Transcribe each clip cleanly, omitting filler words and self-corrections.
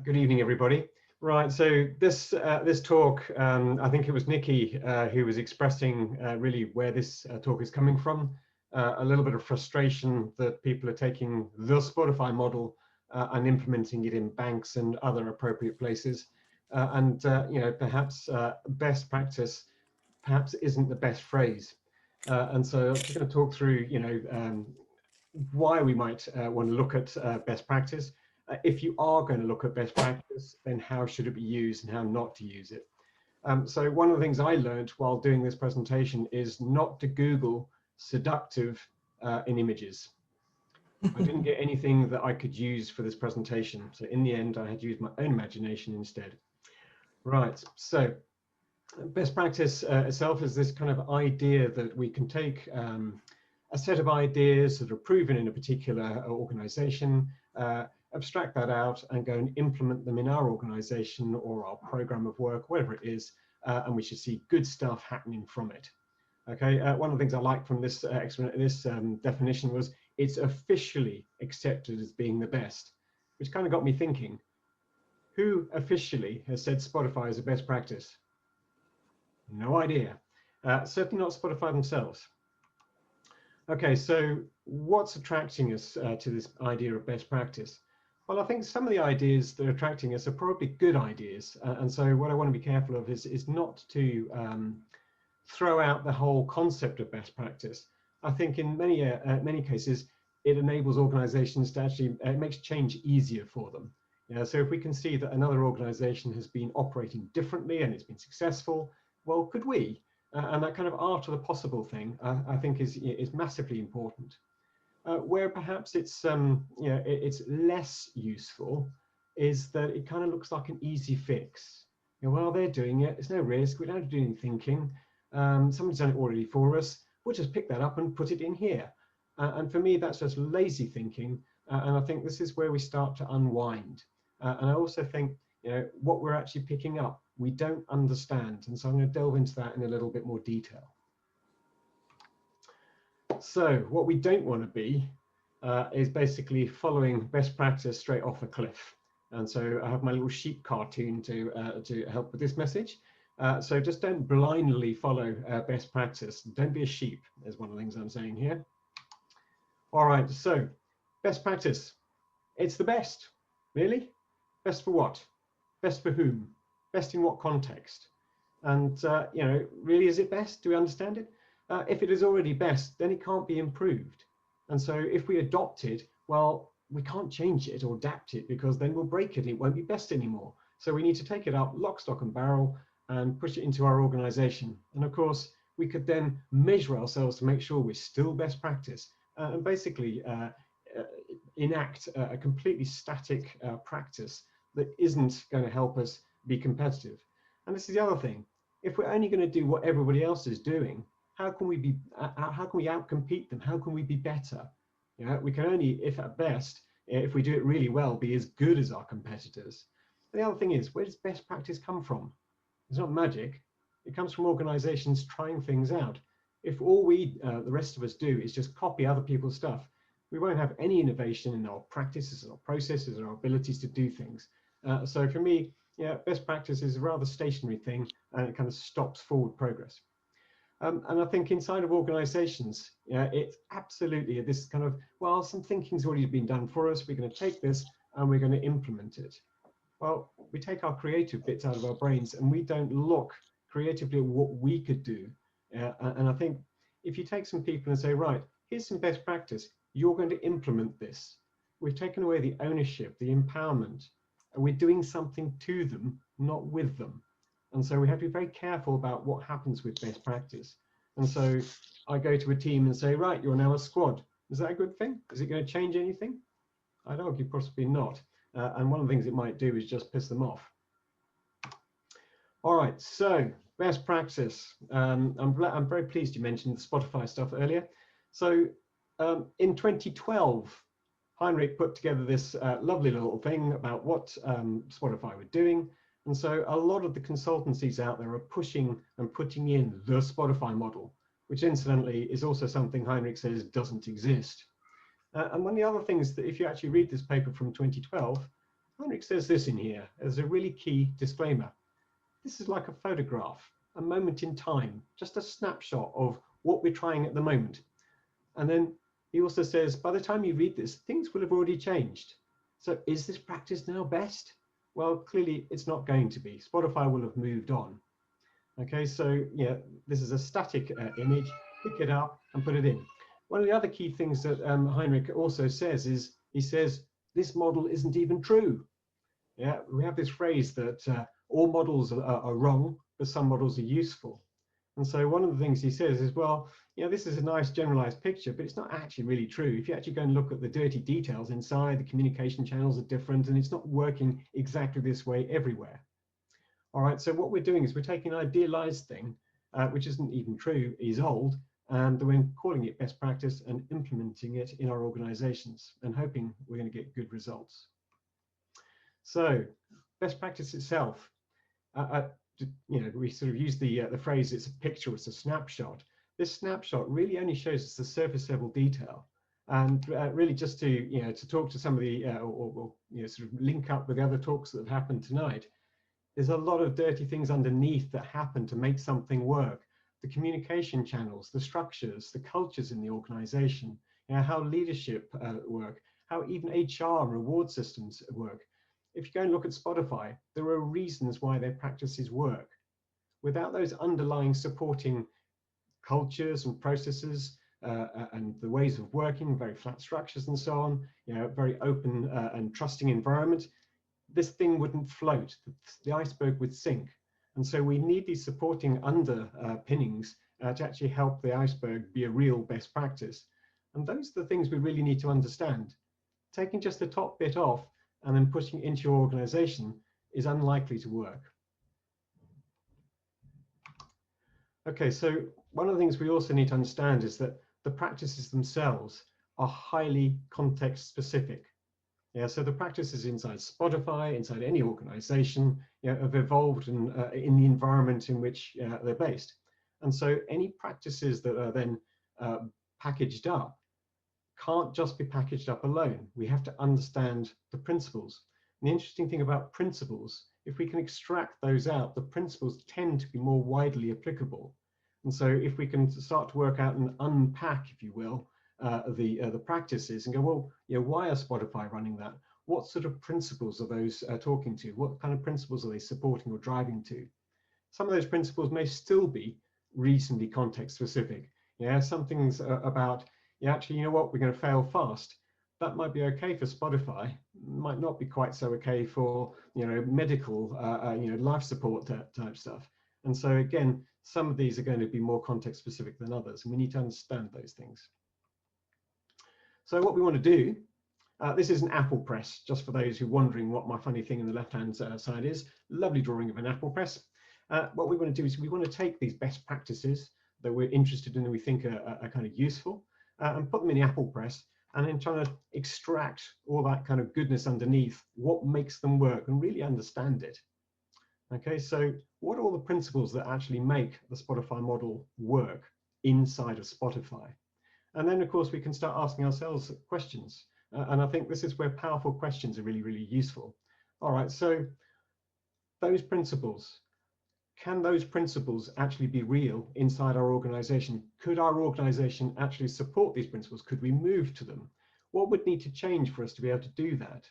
Good evening, everybody. Right, so this talk, I think it was Nikki who was expressing really where this talk is coming from. A little bit of frustration that people are taking the Spotify model and implementing it in banks and other appropriate places, and you know, perhaps best practice perhaps isn't the best phrase. And so I'm just going to talk through, you know, why we might want to look at best practice. If you are going to look at best practice, then how should it be used and how not to use it? So one of the things I learned while doing this presentation is not to Google seductive in images. I didn't get anything that I could use for this presentation. So in the end, I had to use my own imagination instead. Right, so best practice itself is this kind of idea that we can take a set of ideas that are proven in a particular organization, abstract that out and go and implement them in our organization or our program of work, whatever it is, and we should see good stuff happening from it. Okay, one of the things I liked from this definition was it's officially accepted as being the best, which kind of got me thinking, who officially has said Spotify is a best practice? No idea. Certainly not Spotify themselves. Okay, so what's attracting us to this idea of best practice? Well, I think some of the ideas that are attracting us are probably good ideas. And so what I want to be careful of is not to throw out the whole concept of best practice. I think in many cases, it enables organizations to actually, it makes change easier for them. So if we can see that another organization has been operating differently and it's been successful, well, could we? And that kind of art of the possible thing, I think, is massively important. Where perhaps it's it's less useful is that it kind of looks like an easy fix. Well, they're doing it. It's no risk. We don't have to do any thinking. Somebody's done it already for us. We'll just pick that up and put it in here. And for me, that's just lazy thinking. And I think this is where we start to unwind. And I also think, what we're actually picking up, we don't understand. And so I'm going to delve into that in a little bit more detail. So what we don't want to be is basically following best practice straight off a cliff. And so I have my little sheep cartoon to help with this message. So just don't blindly follow best practice. Don't be a sheep, is one of the things I'm saying here. All right, so best practice. It's the best, really? Best for what? Best for whom? Best in what context? And, really, is it best? Do we understand it? If it is already best, then it can't be improved. And so if we adopt it, well, we can't change it or adapt it because then we'll break it. It won't be best anymore. So we need to take it up lock, stock and barrel and push it into our organization. And of course, we could then measure ourselves to make sure we're still best practice and basically enact a completely static practice that isn't going to help us be competitive. And this is the other thing. If we're only going to do what everybody else is doing, how can we outcompete them? How can we be better? We can only, if at best, if we do it really well, be as good as our competitors. And the other thing is, where does best practice come from? It's not magic. It comes from organizations trying things out. If all the rest of us do is just copy other people's stuff, we won't have any innovation in our practices, our processes, or our abilities to do things. So for me, best practice is a rather stationary thing, and it kind of stops forward progress. And I think inside of organizations, it's absolutely this kind of, well, some thinking's already been done for us. We're going to take this and we're going to implement it. Well, we take our creative bits out of our brains and we don't look creatively at what we could do. And I think if you take some people and say, right, here's some best practice, you're going to implement this. We've taken away the ownership, the empowerment, and we're doing something to them, not with them. And so we have to be very careful about what happens with best practice. And so I go to a team and say, right, you're now a squad. Is that a good thing? Is it going to change anything? I'd argue possibly not. And one of the things it might do is just piss them off. All right, so best practice. I'm very pleased you mentioned the Spotify stuff earlier. So in 2012, Heinrich put together this lovely little thing about what Spotify were doing. And so a lot of the consultancies out there are pushing and putting in the Spotify model, which incidentally is also something Heinrich says doesn't exist. And one of the other things that if you actually read this paper from 2012, Heinrich says this in here as a really key disclaimer. This is like a photograph, a moment in time, just a snapshot of what we're trying at the moment. And then he also says, by the time you read this, things will have already changed. So is this practice now best? Well, clearly it's not going to be. Spotify will have moved on. Okay, so yeah, this is a static image, pick it up and put it in. One of the other key things that Heinrich also says is, he says, this model isn't even true. Yeah, we have this phrase that all models are wrong, but some models are useful. And so one of the things he says is, well, you know, this is a nice generalized picture, but it's not actually really true. If you actually go and look at the dirty details inside, the communication channels are different, and it's not working exactly this way everywhere. All right, so what we're doing is we're taking an idealized thing, which isn't even true, is old, and then calling it best practice and implementing it in our organizations and hoping we're going to get good results. So best practice itself, you know, we sort of use the phrase, it's a picture, it's a snapshot. This snapshot really only shows us the surface level detail. And really just to, you know, to talk to some of the, or you know, sort of link up with the other talks that have happened tonight, there's a lot of dirty things underneath that happen to make something work. The communication channels, the structures, the cultures in the organization, you know, how leadership work, how even HR and reward systems work. If you go and look at Spotify, there are reasons why their practices work. Without those underlying supporting cultures and processes and the ways of working, very flat structures and so on, you know, very open and trusting environment, this thing wouldn't float. The iceberg would sink. And so we need these supporting underpinnings to actually help the iceberg be a real best practice. And those are the things we really need to understand. Taking just the top bit off and then pushing it into your organization is unlikely to work. Okay, so one of the things we also need to understand is that the practices themselves are highly context specific. Yeah, so the practices inside Spotify, inside any organization, you know, have evolved in the environment in which they're based. And so any practices that are then packaged up can't just be packaged up alone. We have to understand the principles. And the interesting thing about principles, if we can extract those out, the principles tend to be more widely applicable. And so if we can start to work out and unpack, if you will, the practices and go, well, you know, why are Spotify running that? What sort of principles are those talking to? What kind of principles are they supporting or driving to? Some of those principles may still be reasonably context specific. Yeah, some things about, yeah, actually, you know what, we're going to fail fast. That might be okay for Spotify, might not be quite so okay for, you know, medical, you know, life support type stuff. And so again, some of these are going to be more context specific than others, and we need to understand those things. So what we want to do, this is an apple press, just for those who are wondering what my funny thing in the left-hand side is. Lovely drawing of an apple press. What we want to do is we want to take these best practices that we're interested in and we think are kind of useful and put them in the apple press and then trying to extract all that kind of goodness underneath, what makes them work and really understand it. Okay, so what are all the principles that actually make the Spotify model work inside of Spotify? And then, of course, we can start asking ourselves questions. And I think this is where powerful questions are really, really useful. All right, so those principles, can those principles actually be real inside our organization? Could our organization actually support these principles? Could we move to them? What would need to change for us to be able to do that?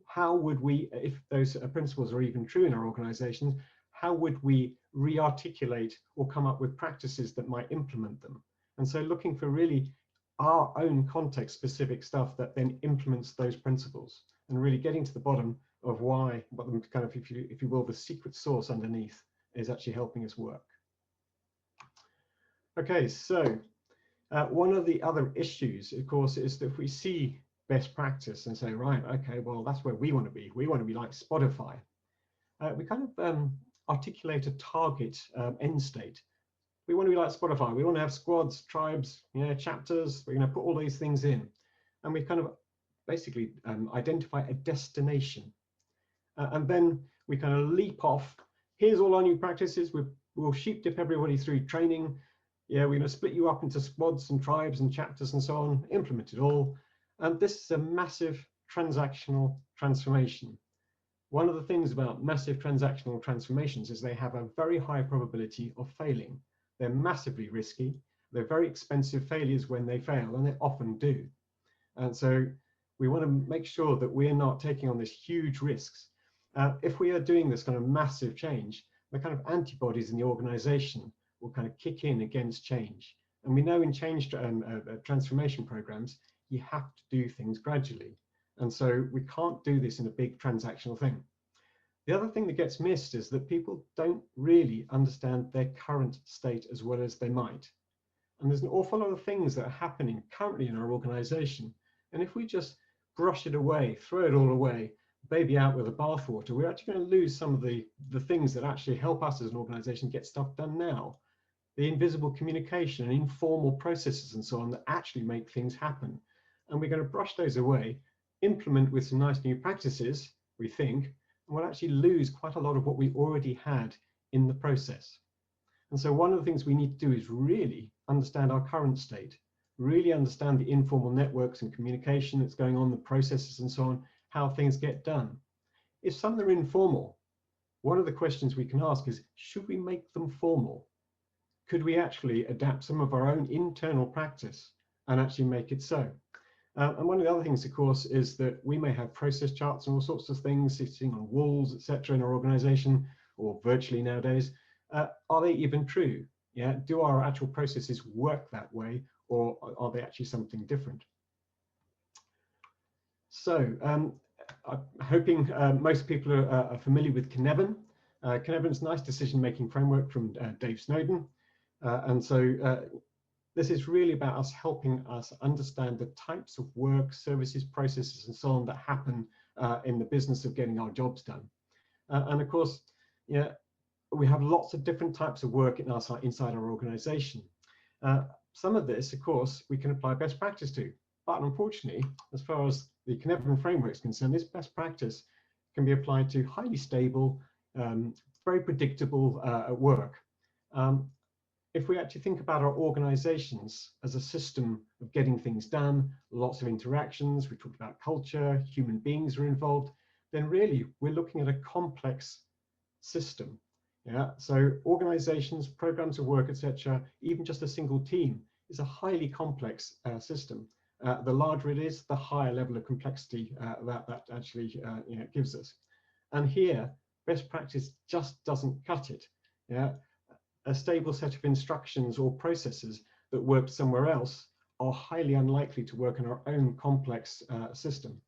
How would we, if those principles are even true in our organizations, how would we re-articulate or come up with practices that might implement them? And so looking for really our own context specific stuff that then implements those principles and really getting to the bottom of why, what them kind of, if you will, the secret sauce underneath is actually helping us work. Okay, so one of the other issues, of course, is that if we see best practice and say, right, okay, well, that's where we want to be. We want to be like Spotify. We kind of articulate a target end state. We want to be like Spotify. We want to have squads, tribes, you know, chapters. We're going to put all these things in. And we kind of basically identify a destination. And then we kind of leap off. Here's all our new practices. We'll sheep dip everybody through training. Yeah, we're going to split you up into squads and tribes and chapters and so on, implement it all. And this is a massive transactional transformation. One of the things about massive transactional transformations is they have a very high probability of failing. They're massively risky. They're very expensive failures when they fail, and they often do. And so we want to make sure that we're not taking on this huge risks. If we are doing this kind of massive change, the kind of antibodies in the organization will kind of kick in against change. And we know in change transformation programs, you have to do things gradually. And so we can't do this in a big transactional thing. The other thing that gets missed is that people don't really understand their current state as well as they might. And there's an awful lot of things that are happening currently in our organization. And if we just brush it away, throw it all away, baby out with the bathwater, we're actually going to lose some of the things that actually help us as an organization get stuff done now. The invisible communication and informal processes and so on that actually make things happen. And we're going to brush those away, implement with some nice new practices, we think, and we'll actually lose quite a lot of what we already had in the process. And so one of the things we need to do is really understand our current state, really understand the informal networks and communication that's going on, the processes and so on, how things get done. If some are informal, one of the questions we can ask is, should we make them formal? Could we actually adapt some of our own internal practice and actually make it so? And one of the other things, of course, is that we may have process charts and all sorts of things sitting on walls, etc., in our organization, or virtually nowadays. Are they even true? Yeah, do our actual processes work that way, or are they actually something different? So I'm hoping most people are familiar with Cynefin. Cynefin's a nice decision-making framework from Dave Snowden. And so this is really about us helping us understand the types of work, services, processes, and so on that happen in the business of getting our jobs done. And of course, yeah, we have lots of different types of work inside our organization. Some of this, of course, we can apply best practice to. But unfortunately, as far as the Cynefin framework is concerned, this best practice can be applied to highly stable, very predictable work. If we actually think about our organizations as a system of getting things done, lots of interactions, we talked about culture, human beings are involved, then really we're looking at a complex system. Yeah, so organizations, programs of work, etc., even just a single team is a highly complex system. The larger it is, the higher level of complexity that actually gives us. And here, best practice just doesn't cut it. Yeah, a stable set of instructions or processes that work somewhere else are highly unlikely to work in our own complex system.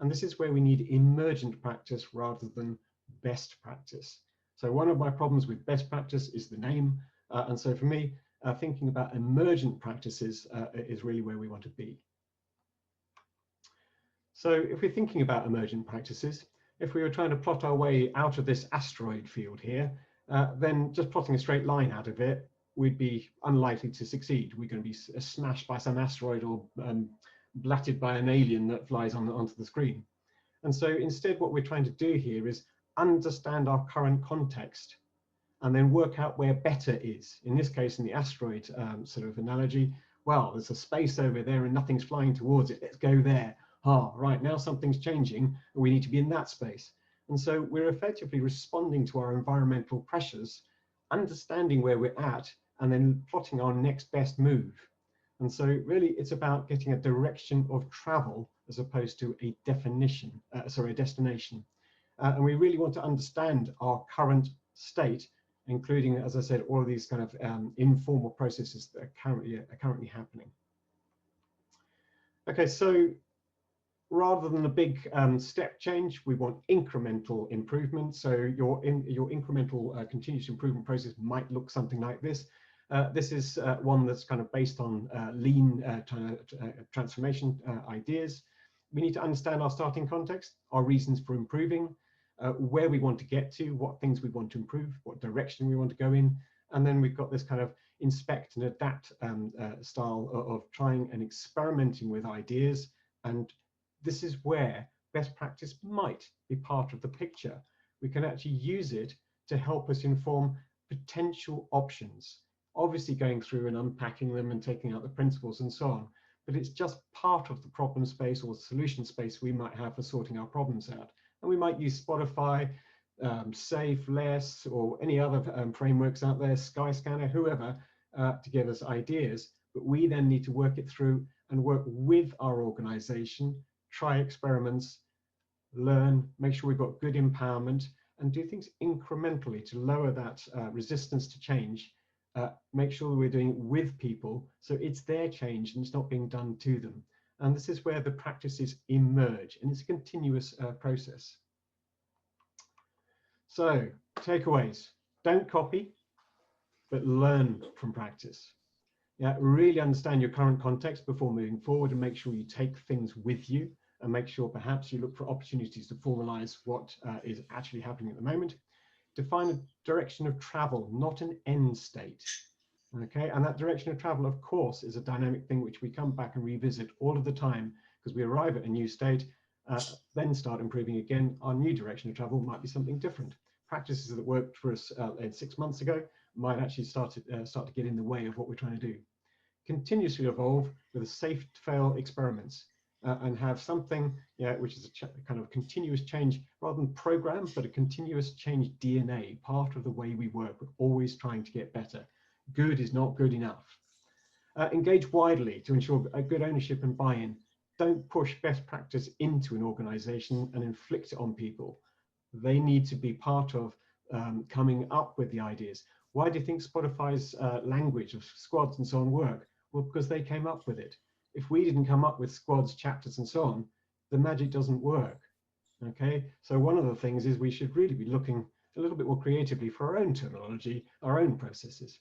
And this is where we need emergent practice rather than best practice. So one of my problems with best practice is the name. And so for me, thinking about emergent practices is really where we want to be. So if we're thinking about emergent practices, if we were trying to plot our way out of this asteroid field here, then just plotting a straight line out of it, we'd be unlikely to succeed. We're going to be smashed by some asteroid or blatted by an alien that flies onto the screen. And so instead, what we're trying to do here is understand our current context and then work out where better is. In this case, in the asteroid sort of analogy, well, there's a space over there and nothing's flying towards it. Let's go there. Ah, right, now something's changing and we need to be in that space. And so we're effectively responding to our environmental pressures, understanding where we're at, and then plotting our next best move. And so really it's about getting a direction of travel as opposed to a destination. And we really want to understand our current state, including, as I said, all of these kind of informal processes that are currently happening. Okay, so rather than a big step change, we want incremental improvement. So your incremental continuous improvement process might look something like this. This is one that's kind of based on lean transformation ideas. We need to understand our starting context, our reasons for improving, where we want to get to, what things we want to improve, what direction we want to go in. And then we've got this kind of inspect and adapt style of trying and experimenting with ideas. And this is where best practice might be part of the picture. We can actually use it to help us inform potential options, obviously going through and unpacking them and taking out the principles and so on. but it's just part of the problem space or solution space we might have for sorting our problems out. And we might use Spotify, Safe, Less, or any other frameworks out there, Skyscanner, whoever, to give us ideas. But we then need to work it through and work with our organization, try experiments, learn, make sure we've got good empowerment, and do things incrementally to lower that resistance to change. Make sure that we're doing it with people, so it's their change and it's not being done to them. And this is where the practices emerge, and it's a continuous process. So, takeaways: don't copy, but learn from practice. Yeah, really understand your current context before moving forward, and make sure you take things with you, and make sure perhaps you look for opportunities to formalize what is actually happening at the moment. Define a direction of travel, not an end state. Okay, and that direction of travel, of course, is a dynamic thing which we come back and revisit all of the time, because we arrive at a new state, then start improving again. Our new direction of travel might be something different. Practices that worked for us 6 months ago might actually start to get in the way of what we're trying to do. Continuously evolve with a safe fail experiments. And have something, which is a kind of continuous change rather than program, but a continuous change DNA, part of the way we work. We're always trying to get better. Good is not good enough. Engage widely to ensure a good ownership and buy-in. Don't push best practice into an organization and inflict it on people. They need to be part of coming up with the ideas. Why do you think Spotify's language of squads and so on work? Well, because they came up with it. If we didn't come up with squads, chapters, and so on, the magic doesn't work. Okay, so one of the things is we should really be looking a little bit more creatively for our own terminology, our own processes.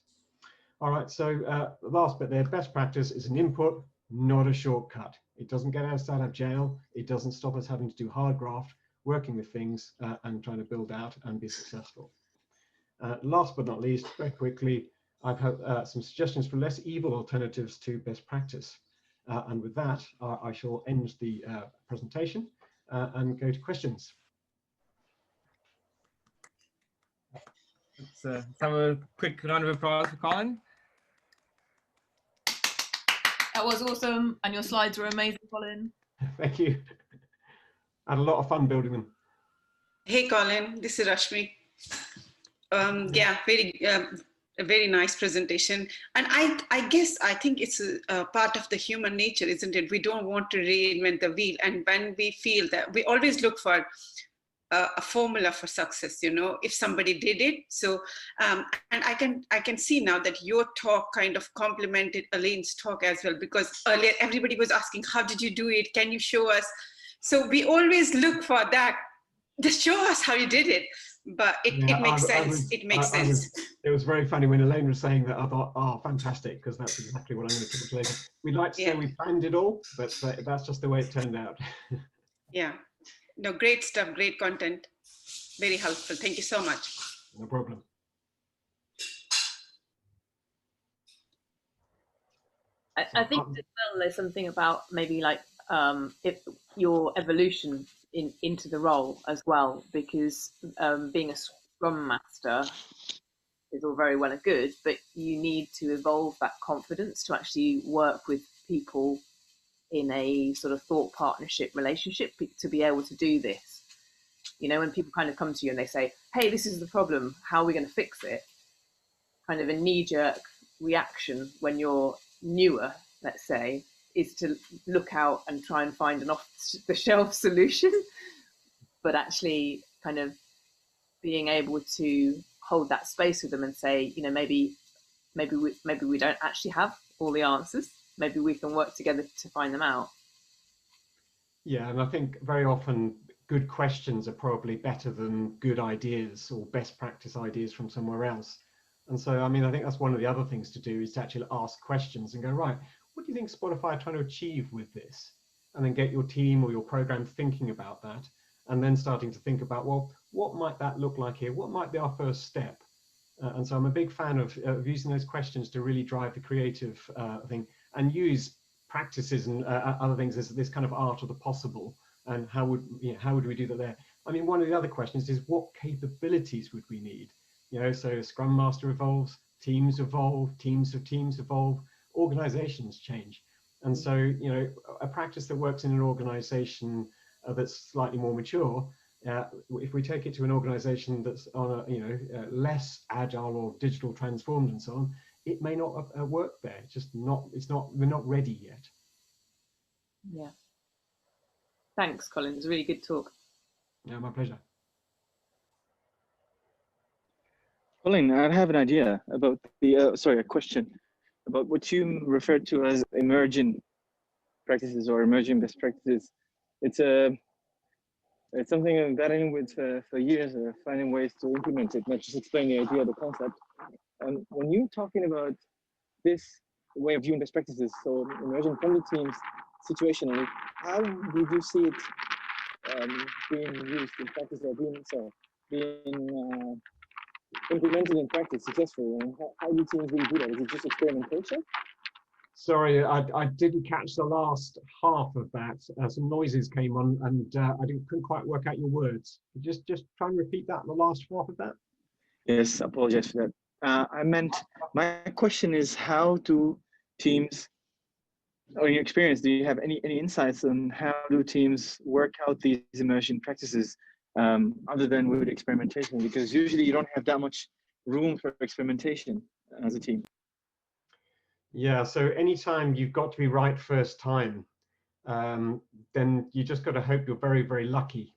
All right, so the last bit there, best practice is an input, not a shortcut. It doesn't get us out of jail. It doesn't stop us having to do hard graft, working with things and trying to build out and be successful. Last but not least, very quickly, I've had some suggestions for less evil alternatives to best practice. And with that, I shall end the presentation and go to questions. Let's have a quick round of applause for Colin. That was awesome, and your slides were amazing, Colin. Thank you. I had a lot of fun building them. Hey, Colin, this is Rashmi. Yeah, a very nice presentation. And I guess I think it's a part of the human nature, isn't it? We don't want to reinvent the wheel. And when we feel that, we always look for a formula for success, if somebody did it. So, and I can see now that your talk kind of complemented Elaine's talk as well, because earlier everybody was asking, how did you do it? Can you show us? So we always look for that. Just show us how you did it. But it makes sense. It makes sense. It was very funny when Elaine was saying that. I thought, oh, fantastic, because that's exactly what I'm going to talk later. We'd like to say we planned it all, but that's just the way it turned out. Yeah. No, great stuff, great content. Very helpful. Thank you so much. No problem. I think as well, there's something about maybe like if your evolution into the role as well, because being a Scrum Master is all very well and good, but you need to evolve that confidence to actually work with people in a sort of thought partnership relationship to be able to do this. When people kind of come to you and they say, hey, this is the problem, how are we going to fix it? Kind of a knee-jerk reaction when you're newer, let's say, is to look out and try and find an off-the-shelf solution, but actually kind of being able to hold that space with them and say, maybe we don't actually have all the answers. Maybe we can work together to find them out. Yeah, and I think very often good questions are probably better than good ideas or best practice ideas from somewhere else. And so, I think that's one of the other things to do, is to actually ask questions and go, right, what do you think Spotify are trying to achieve with this? And then get your team or your program thinking about that, and then starting to think about, well, what might that look like here? What might be our first step? And so I'm a big fan of using those questions to really drive the creative thing, and use practices and other things as this kind of art of the possible. And how would we do that there? One of the other questions is, what capabilities would we need? So Scrum Master evolves, teams evolve, teams of teams evolve, organizations change. And so, you know, a practice that works in an organization that's slightly more mature, if we take it to an organization that's on a, you know, less agile or digital transformed and so on, it may not work there. It's just not, we're not ready yet. Yeah. Thanks, Colin. It was a really good talk. Yeah, my pleasure. Colin, I have an idea about the, sorry, a question about what you referred to as emerging practices or emerging best practices. It's something I'm battling with for years, finding ways to implement it, not just explain the idea, the concept. And when you're talking about this way of viewing best practices, so emerging from the teams situationally, how did you see it being used in practice or being implemented in practice successfully? And how do teams really do that? Is it just experimentation? Sorry, I didn't catch the last half of that. Some noises came on, and I couldn't quite work out your words. Just try and repeat that, the last half of that. Yes, I apologize for that. I meant, my question is, how do teams, or in your experience, do you have any insights on how do teams work out these immersion practices other than with experimentation? Because usually you don't have that much room for experimentation as a team. Yeah, so anytime you've got to be right first time, then you just got to hope you're very, very lucky.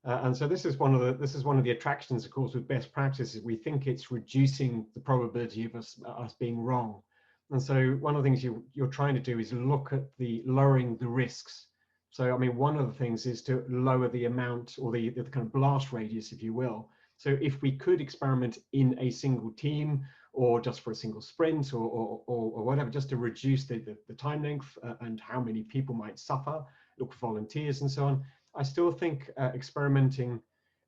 And so this is one of the attractions, of course, with best practices. We think it's reducing the probability of us being wrong. And so one of the things you're trying to do is look at lowering the risks. So I mean, one of the things is to lower the amount, or the kind of blast radius, if you will. So if we could experiment in a single team, or just for a single sprint, or whatever, just to reduce the time length and how many people might suffer, look for volunteers and so on. I still think experimenting,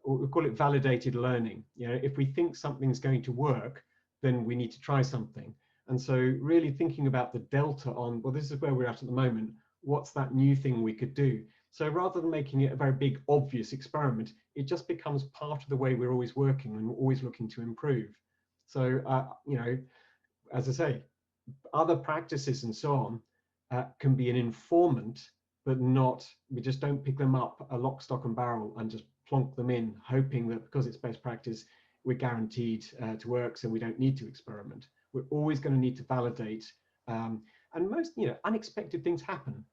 or we call it validated learning. You know, if we think something's going to work, then we need to try something. And so really thinking about the delta on, well, this is where we're at the moment, what's that new thing we could do? So rather than making it a very big, obvious experiment, it just becomes part of the way we're always working, and we're always looking to improve. So, you know, as I say, other practices and so on can be an informant, but not, we just don't pick them up a lock, stock and barrel and just plonk them in, hoping that because it's best practice, we're guaranteed to work, so we don't need to experiment. We're always going to need to validate. And most, you know, unexpected things happen.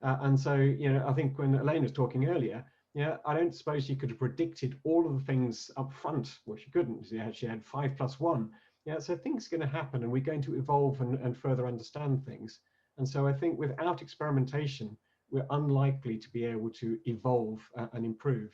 And so, you know, I think when Elaine was talking earlier, yeah, I don't suppose she could have predicted all of the things up front. Well, she couldn't. She had 5+1. Yeah, so things are going to happen, and we're going to evolve and further understand things. And so I think without experimentation, we're unlikely to be able to evolve and improve.